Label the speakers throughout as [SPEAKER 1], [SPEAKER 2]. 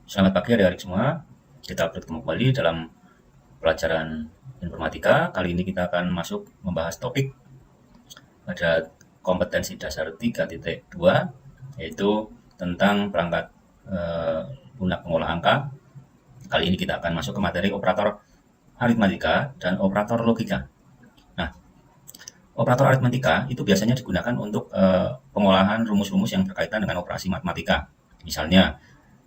[SPEAKER 1] Selamat pagi adik-adik semua. Kita bertemu kembali dalam pelajaran informatika. Kali ini kita akan masuk membahas topik pada kompetensi dasar 3.2, yaitu tentang perangkat lunak pengolah angka. Kali ini kita akan masuk ke materi operator aritmatika dan operator logika. Nah, operator aritmatika itu biasanya digunakan untuk pengolahan rumus-rumus yang berkaitan dengan operasi matematika. Misalnya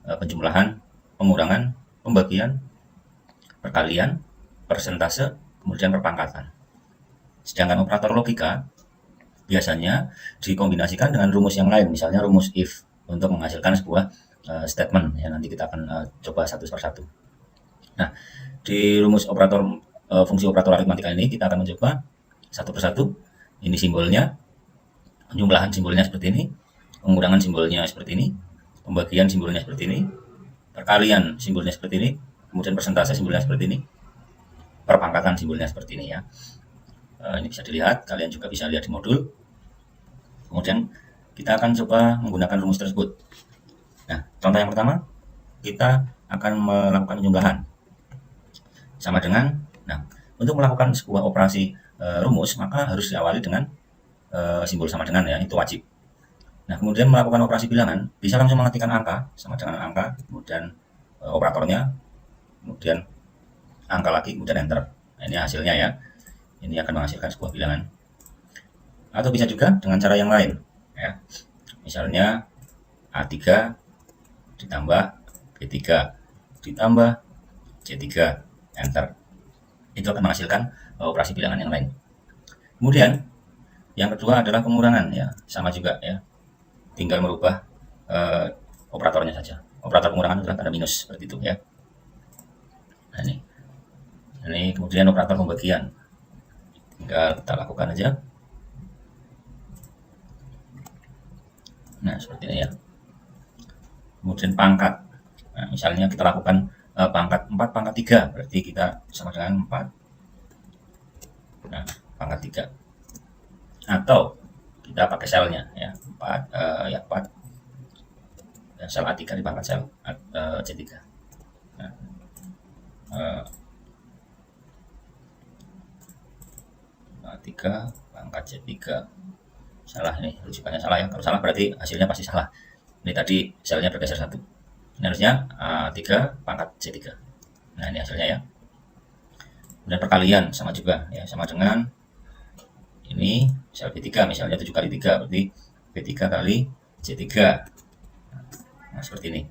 [SPEAKER 1] penjumlahan, pengurangan, pembagian, perkalian, persentase, kemudian perpangkatan. Sedangkan operator logika biasanya dikombinasikan dengan rumus yang lain, misalnya rumus if untuk menghasilkan sebuah statement. Ya, nanti kita akan coba satu persatu. Nah, di rumus operator fungsi operator aritmatika ini kita akan mencoba satu persatu. Ini simbolnya, penjumlahan simbolnya seperti ini, pengurangan simbolnya seperti ini, pembagian simbolnya seperti ini, perkalian simbolnya seperti ini, kemudian persentase simbolnya seperti ini, perpangkatan simbolnya seperti ini ya. Ini bisa dilihat, kalian juga bisa lihat di modul. Kemudian kita akan coba menggunakan rumus tersebut. Nah, contoh yang pertama, kita akan melakukan penjumlahan. Sama dengan, nah, untuk melakukan sebuah operasi rumus, maka harus diawali dengan simbol sama dengan ya, itu wajib. Nah, kemudian melakukan operasi bilangan, bisa langsung mengetikkan angka, sama dengan angka, kemudian operatornya, kemudian angka lagi, kemudian enter. Nah, ini hasilnya ya. Ini akan menghasilkan sebuah bilangan. Atau bisa juga dengan cara yang lain. Ya. Misalnya A3 ditambah B3 ditambah C3, enter. Itu akan menghasilkan operasi bilangan yang lain. Kemudian, yang kedua adalah pengurangan ya, sama juga ya. Tinggal merubah operatornya saja. Operator pengurangan adalah tanda minus seperti itu ya. Nah, ini kemudian operator pembagian. Tinggal kita lakukan aja. Nah, seperti ini ya. Kemudian pangkat. Nah, misalnya kita lakukan pangkat 4 pangkat 3, berarti kita sama dengan 4. Nah, pangkat 3. Atau kita pakai selnya ya, 4 dan sel A3 di pangkat sel C3. Nah, A3 pangkat C3. Salah, ini rujukannya salah ya. Kalau salah berarti hasilnya pasti salah. Ini tadi selnya bergeser 1. Ini harusnya A3 pangkat C3. Nah, ini hasilnya ya. Kemudian perkalian sama juga ya, sama dengan ini sel B3, misalnya 7 kali 3, berarti B3 kali C3. Nah, seperti ini.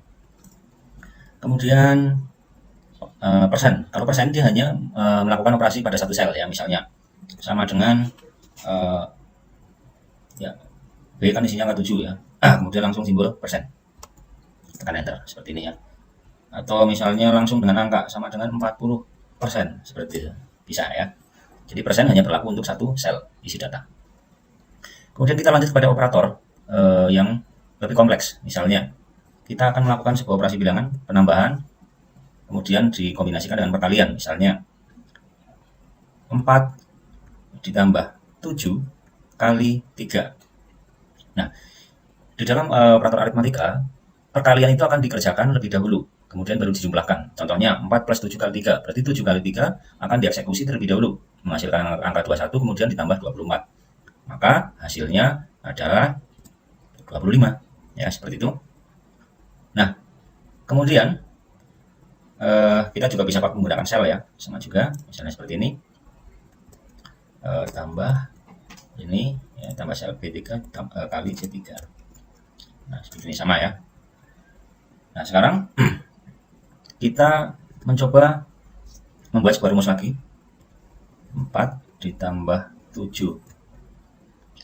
[SPEAKER 1] Kemudian persen. Kalau persen dia hanya melakukan operasi pada satu sel ya, misalnya sama dengan ya, B kan isinya angka 7 ya. Kemudian langsung simbol persen. Tekan enter seperti ini ya. Atau misalnya langsung dengan angka sama dengan 40%, seperti itu. Bisa ya. Jadi persen hanya berlaku untuk satu sel isi data. Kemudian kita lanjut pada operator yang lebih kompleks. Misalnya, kita akan melakukan sebuah operasi bilangan, penambahan, kemudian dikombinasikan dengan perkalian. Misalnya, 4 ditambah 7 kali 3. Nah, di dalam operator aritmatika, perkalian itu akan dikerjakan lebih dahulu, kemudian baru dijumlahkan. Contohnya 4 plus 7 kali 3, berarti 7 kali 3 akan dieksekusi terlebih dahulu, menghasilkan angka 21, kemudian ditambah 24. Maka hasilnya adalah 25. Ya, seperti itu. Nah, kemudian kita juga bisa menggunakan sel ya, sama juga, misalnya seperti ini. Tambah ini, ya, tambah sel B3 kali C3. Nah, seperti ini sama ya. Nah, sekarang kita mencoba membuat sebuah rumus lagi. 4 ditambah 7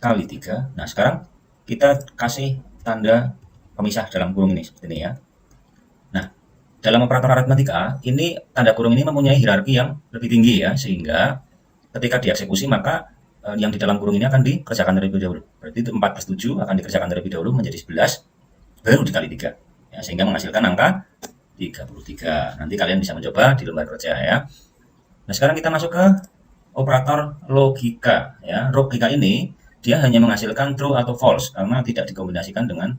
[SPEAKER 1] kali 3. Nah, sekarang kita kasih tanda pemisah dalam kurung ini, seperti ini ya. Nah, dalam operator aritmatika, ini tanda kurung ini mempunyai hierarki yang lebih tinggi ya, sehingga ketika dieksekusi maka yang di dalam kurung ini akan dikerjakan terlebih dahulu. Berarti itu 4 plus 7 akan dikerjakan terlebih dahulu menjadi 11, baru dikali 3. Ya, sehingga menghasilkan angka 33. Nanti kalian bisa mencoba di lembar kerja ya. Nah, sekarang kita masuk ke operator logika ya. Logika ini dia hanya menghasilkan true atau false karena tidak dikombinasikan dengan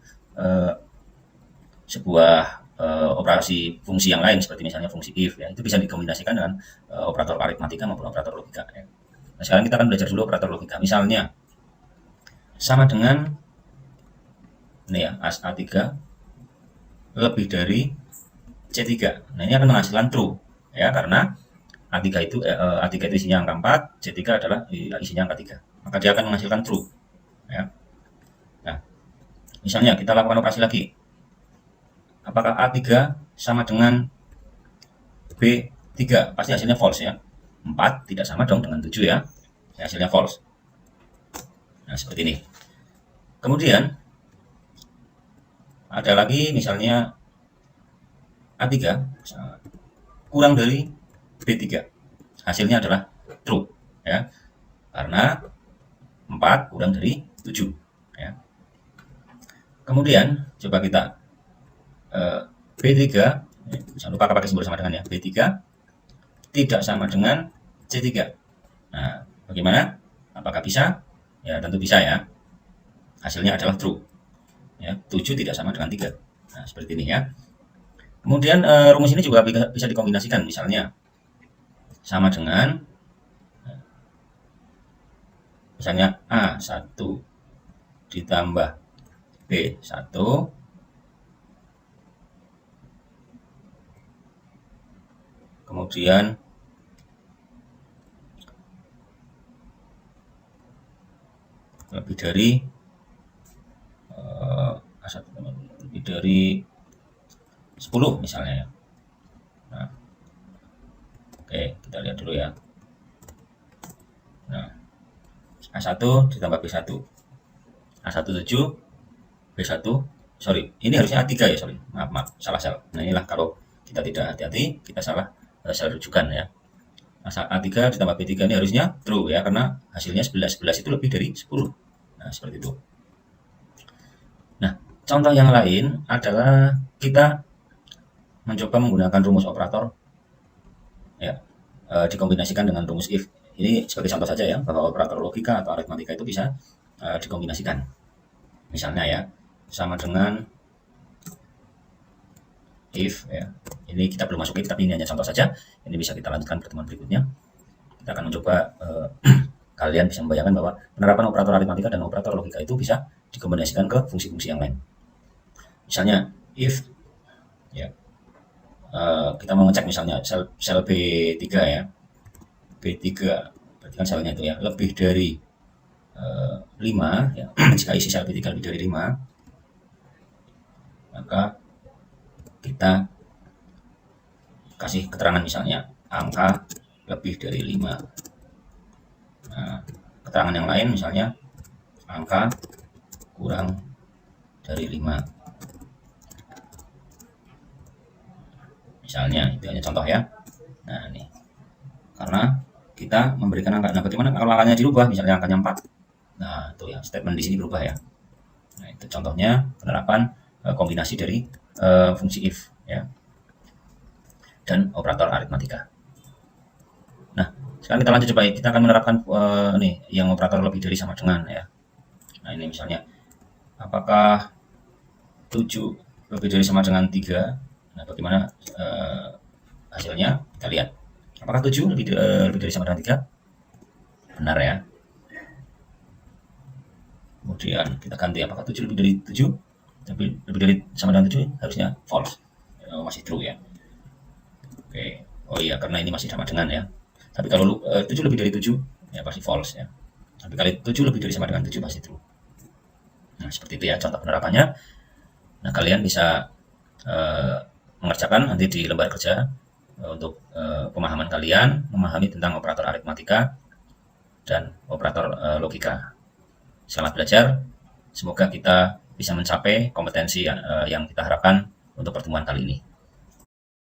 [SPEAKER 1] sebuah operasi fungsi yang lain seperti misalnya fungsi if ya, itu bisa dikombinasikan dengan operator aritmatika maupun operator logika ya. Nah, sekarang kita akan belajar dulu operator logika. Misalnya sama dengan ini ya, A3 lebih dari C3. Nah, ini akan menghasilkan true ya, karena A3 itu isinya angka 4, C3 adalah isinya angka 3. Maka dia akan menghasilkan true ya. Nah, misalnya kita lakukan operasi lagi. Apakah A3 sama dengan B3? Pasti hasilnya false ya. 4 tidak sama dong dengan 7 ya. Hasilnya false. Nah, seperti ini. Kemudian ada lagi misalnya A3 kurang dari B3. Hasilnya adalah true ya. Karena 4 kurang dari 7 ya. Kemudian coba kita B3, jangan lupa pakai simbol sama dengan ya, B3 tidak sama dengan C3. Nah, bagaimana? Apakah bisa? Ya, tentu bisa ya. Hasilnya adalah true. Ya, 7 tidak sama dengan 3. Nah, seperti ini ya. Kemudian rumus ini juga bisa dikombinasikan, misalnya sama dengan misalnya A1 ditambah B1 kemudian lebih dari lebih dari 10 misalnya ya. Nah, oke, kita lihat dulu ya. Nah, A1 ditambah B1 A17 B1 sorry, ini harusnya A3 ya, sorry, maaf, salah sel. Nah, inilah kalau kita tidak hati-hati kita salah sel rujukan ya. A3 ditambah B3 ini harusnya true ya, karena hasilnya 11 itu lebih dari 10. Nah, seperti itu. Nah, contoh yang lain adalah kita mencoba menggunakan rumus operator ya, dikombinasikan dengan rumus if. Ini sebagai contoh saja ya, bahwa operator logika atau aritmatika itu bisa dikombinasikan. Misalnya ya, sama dengan if ya. Ini kita belum masuk if, tapi ini hanya contoh saja. Ini bisa kita lanjutkan pertemuan berikutnya. Kita akan mencoba kalian bisa membayangkan bahwa penerapan operator aritmatika dan operator logika itu bisa dikombinasikan ke fungsi-fungsi yang lain. Misalnya if ya, kita mau ngecek misalnya sel B3 ya, B3 berarti kan selnya itu ya lebih dari 5 ya. Jika isi sel B3 lebih dari 5, maka kita kasih keterangan misalnya angka lebih dari 5. Nah, keterangan yang lain misalnya angka kurang dari 5. Misalnya, itu hanya contoh ya. Nah, ini. Karena kita memberikan angka. Nah, bagaimana kalau angkanya dirubah? Misalnya angkanya 4. Nah, itu ya, statement di sini berubah ya. Nah, itu contohnya penerapan kombinasi dari fungsi if ya, dan operator aritmatika. Nah, sekarang kita lanjut coba, kita akan menerapkan nih yang operator lebih dari sama dengan ya. Nah, ini misalnya apakah 7 lebih dari sama dengan 3? Nah, bagaimana hasilnya? Kita lihat. Apakah 7 lebih dari sama dengan 3? Benar ya. Kemudian kita ganti, apakah 7 lebih dari 7? Tapi lebih dari sama dengan 7 harusnya false. Masih true ya. Oke. Oh iya, karena ini masih sama dengan ya. Tapi kalau 7 lebih dari 7 ya pasti false ya. Tapi kali 7 lebih dari sama dengan 7 pasti true. Nah, seperti itu ya contoh penerapannya. Nah, kalian bisa mengerjakan nanti di lembar kerja untuk pemahaman kalian, memahami tentang operator aritmatika dan operator logika. Selamat belajar, semoga kita bisa mencapai kompetensi yang kita harapkan untuk pertemuan kali ini.